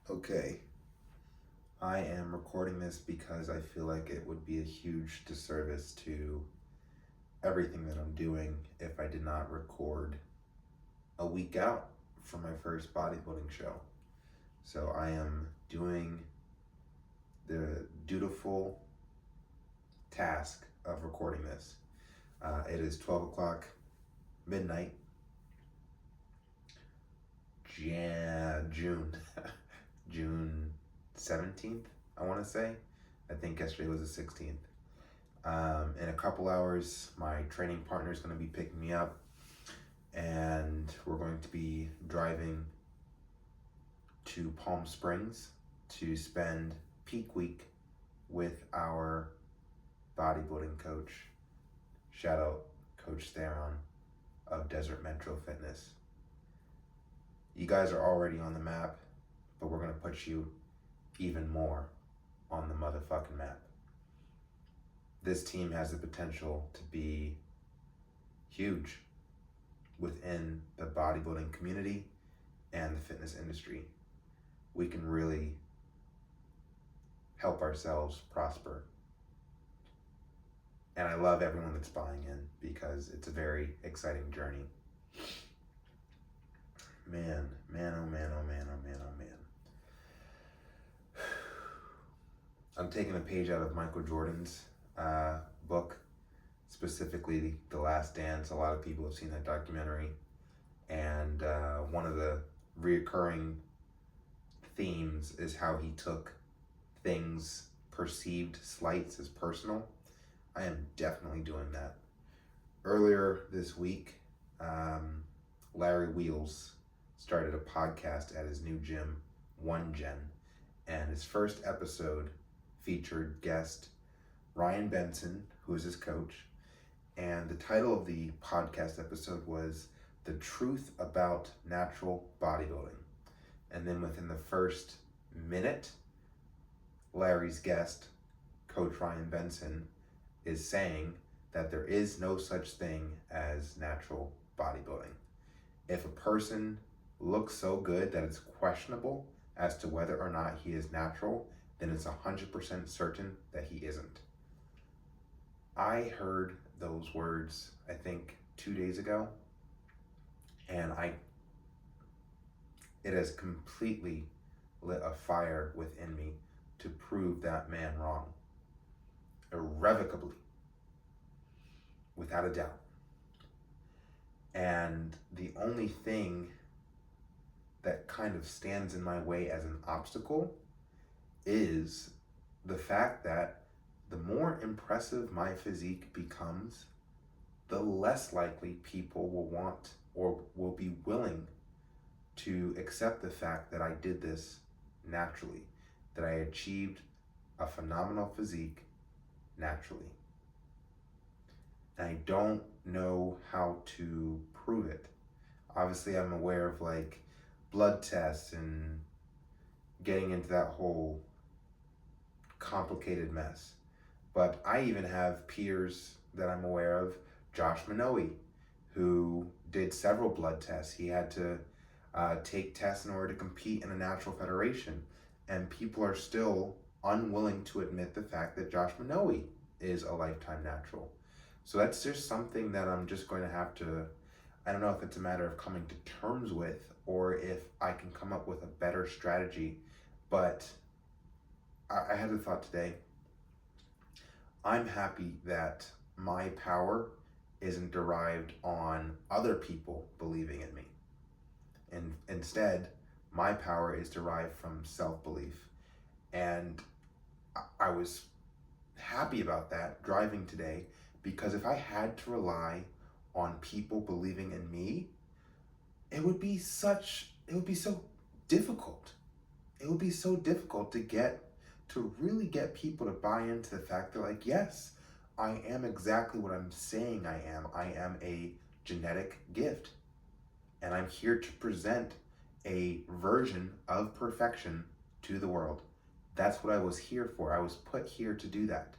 Okay, I am recording this because I feel like it would be a huge disservice to everything that I'm doing if I did not record a week out from my first bodybuilding show. So I am doing the dutiful task of recording this. It is 12 o'clock midnight, June, June 17th, I want to say. I think yesterday was the 16th. In a couple hours, my training partner is going to be picking me up, and we're going to be driving to Palm Springs to spend peak week with our bodybuilding coach. Shout out Coach Theron of Desert Metro Fitness. You guys are already on the map, but we're going to put you even more on the motherfucking map. This team has the potential to be huge within the bodybuilding community and the fitness industry. We can really help ourselves prosper. And I love everyone that's buying in because it's a very exciting journey. Man, oh man, oh man, oh man, oh man. I'm taking a page out of Michael Jordan's book, specifically The Last Dance. A lot of people have seen that documentary. And one of the reoccurring themes is how he took things, perceived slights, as personal. I am definitely doing that. Earlier this week, Larry Wheels started a podcast at his new gym, One Gen, and his first episode featured guest Ryan Benson, who is his coach, and the title of the podcast episode was The Truth About Natural Bodybuilding. And then within the first minute, Larry's guest, Coach Ryan Benson, is saying that there is no such thing as natural bodybuilding. If a person looks so good that it's questionable as to whether or not he is natural, then it's 100% certain that he isn't. I heard those words, I think, 2 days ago, and it has completely lit a fire within me to prove that man wrong. Irrevocably. Without a doubt. And the only thing that kind of stands in my way as an obstacle is the fact that the more impressive my physique becomes, the less likely people will want or will be willing to accept the fact that I did this naturally, that I achieved a phenomenal physique naturally. And I don't know how to prove it. Obviously, I'm aware of like blood tests and getting into that whole complicated mess. But I even have peers that I'm aware of, Josh Minoe, who did several blood tests. He had to take tests in order to compete in a natural federation. And people are still unwilling to admit the fact that Josh Minoe is a lifetime natural. So that's just something that I'm just going to have to, I don't know if it's a matter of coming to terms with or if I can come up with a better strategy. But I had the thought today, I'm happy that my power isn't derived on other people believing in me. And instead, my power is derived from self-belief. And I was happy about that driving today, because if I had to rely on people believing in me, it would be so difficult. It would be so difficult to really get people to buy into the fact that, like, yes, I am exactly what I'm saying I am. I am a genetic gift. And I'm here to present a version of perfection to the world. That's what I was here for. I was put here to do that.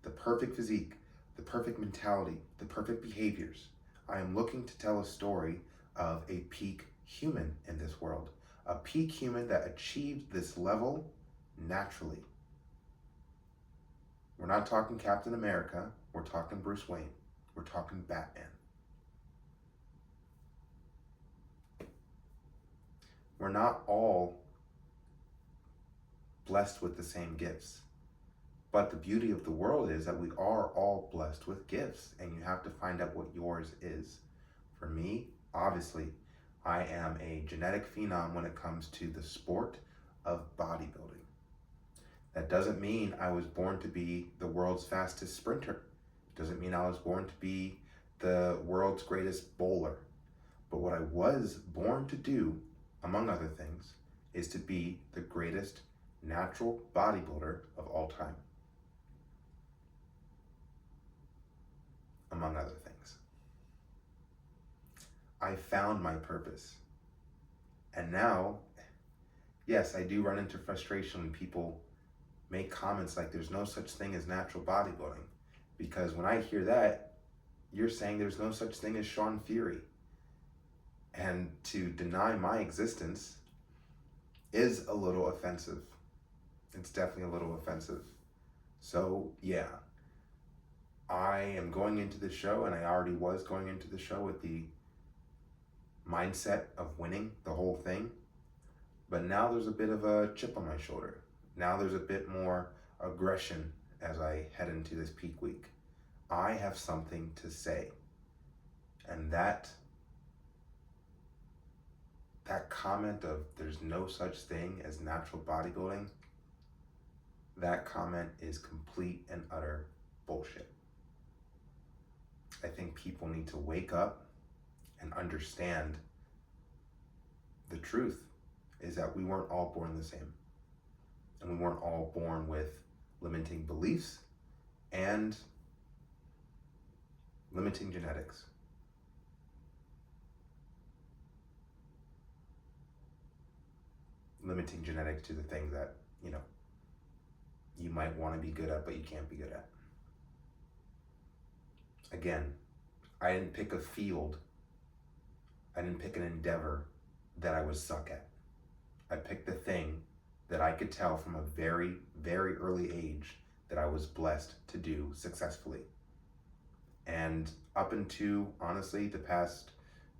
The perfect physique, the perfect mentality, the perfect behaviors. I am looking to tell a story of a peak human in this world, A peak human that achieved this level naturally. We're not talking Captain America. We're talking Bruce Wayne. We're talking Batman. We're not all blessed with the same gifts. But the beauty of the world is that we are all blessed with gifts, and you have to find out what yours is. For me, obviously, I am a genetic phenom when it comes to the sport of bodybuilding. That doesn't mean I was born to be the world's fastest sprinter. Doesn't mean I was born to be the world's greatest bowler. But what I was born to do, among other things, is to be the greatest natural bodybuilder of all time. Among other things. I found my purpose. And now, yes, I do run into frustration when people make comments like there's no such thing as natural bodybuilding. Because when I hear that, you're saying there's no such thing as Sean Fury. And to deny my existence is a little offensive. It's definitely a little offensive. So, yeah. I am going into the show, and I already was going into the show with the mindset of winning the whole thing. But now there's a bit of a chip on my shoulder. Now there's a bit more aggression as I head into this peak week. I have something to say. And that comment of there's no such thing as natural bodybuilding, that comment is complete and utter bullshit. I think people need to wake up and understand the truth is that we weren't all born the same. And we weren't all born with limiting beliefs and limiting genetics. Limiting genetics to the things that, you might want to be good at, but you can't be good at. Again, I didn't pick a field. I didn't pick an endeavor that I would suck at. I picked the thing that I could tell from a very, very early age that I was blessed to do successfully. And up into, honestly, the past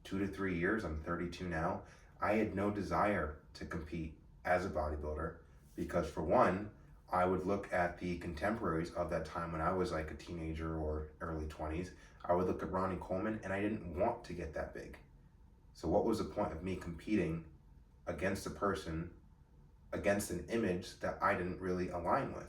2 to 3 years, I'm 32 now, I had no desire to compete as a bodybuilder because, for one, I would look at the contemporaries of that time when I was like a teenager or early 20s. I would look at Ronnie Coleman, and I didn't want to get that big. So what was the point of me competing against a person, against an image that I didn't really align with?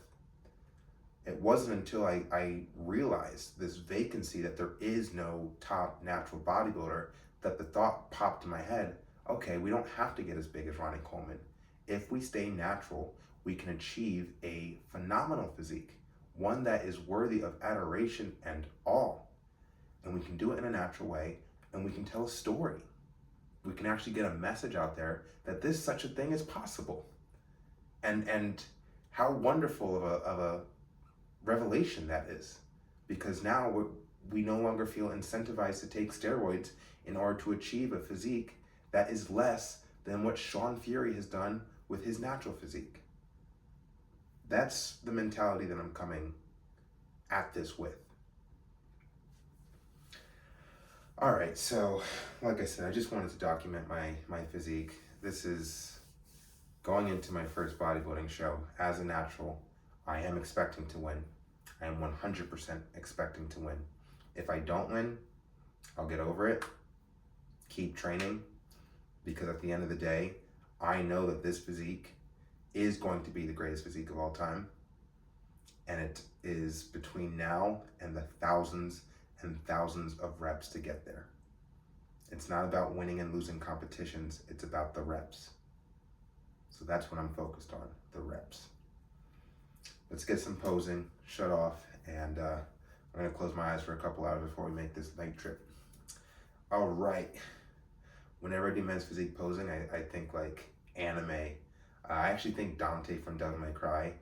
It wasn't until I realized this vacancy that there is no top natural bodybuilder that the thought popped in my head, okay, we don't have to get as big as Ronnie Coleman. If we stay natural, we can achieve a phenomenal physique, one that is worthy of adoration and awe. And we can do it in a natural way, and we can tell a story. We can actually get a message out there that this such a thing is possible. And how wonderful of a revelation that is. Because now we no longer feel incentivized to take steroids in order to achieve a physique that is less than what Sean Fury has done with his natural physique. That's the mentality that I'm coming at this with. All right, so like I said, I just wanted to document my physique. This is going into my first bodybuilding show as a natural. I am expecting to win. I am 100% expecting to win. If I don't win, I'll get over it, keep training, because at the end of the day, I know that this physique is going to be the greatest physique of all time. And it is between now and the thousands and thousands of reps to get there. It's not about winning and losing competitions, it's about the reps. So that's what I'm focused on, the reps. Let's get some posing, shut off, and I'm gonna close my eyes for a couple hours before we make this night trip. All right. Whenever I do men's physique posing, I think like anime. I actually think Dante from Devil May Cry,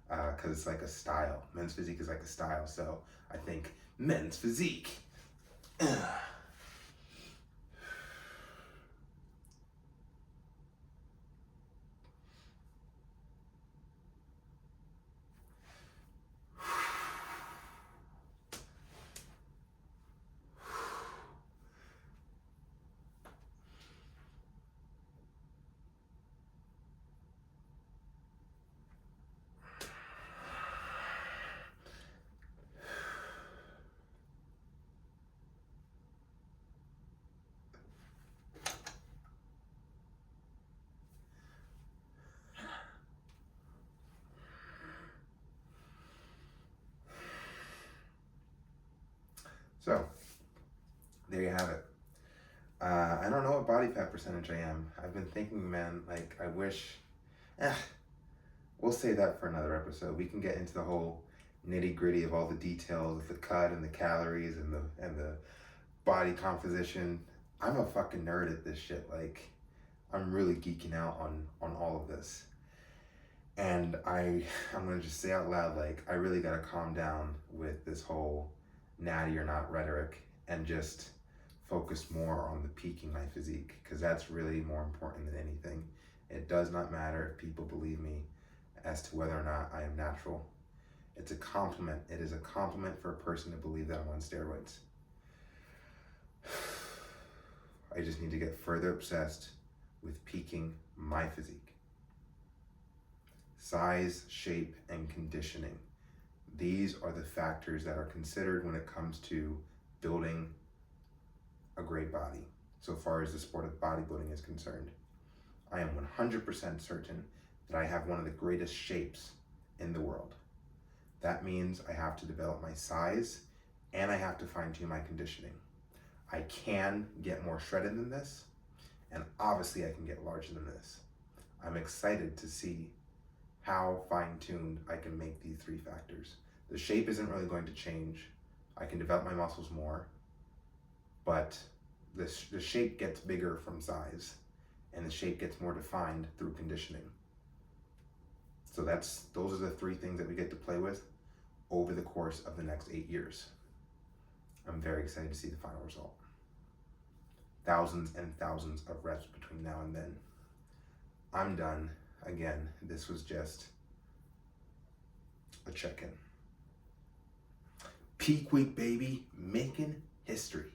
because it's like a style. Men's physique is like a style, so I think men's physique. percentage I am. I've been thinking, man, like I wish, eh, we'll say that for another episode. We can get into the whole nitty gritty of all the details of the cut and the calories and the body composition. I'm a fucking nerd at this shit. Like, I'm really geeking out on all of this. And I'm gonna just say out loud, like, I really gotta calm down with this whole natty or not rhetoric and just focus more on the peaking my physique, because that's really more important than anything. It does not matter if people believe me as to whether or not I am natural. It's a compliment. It is a compliment for a person to believe that I'm on steroids. I just need to get further obsessed with peaking my physique. Size, shape, and conditioning. These are the factors that are considered when it comes to building a great body, so far as the sport of bodybuilding is concerned. I am 100% certain that I have one of the greatest shapes in the world. That means I have to develop my size and I have to fine-tune my conditioning. I can get more shredded than this, and obviously I can get larger than this. I'm excited to see how fine-tuned I can make these three factors. The shape isn't really going to change. I can develop my muscles more, but the shape gets bigger from size, and the shape gets more defined through conditioning. So those are the three things that we get to play with over the course of the next 8 years. I'm very excited to see the final result. Thousands and thousands of reps between now and then. I'm done. Again, this was just a check-in. Peak week, baby, making history.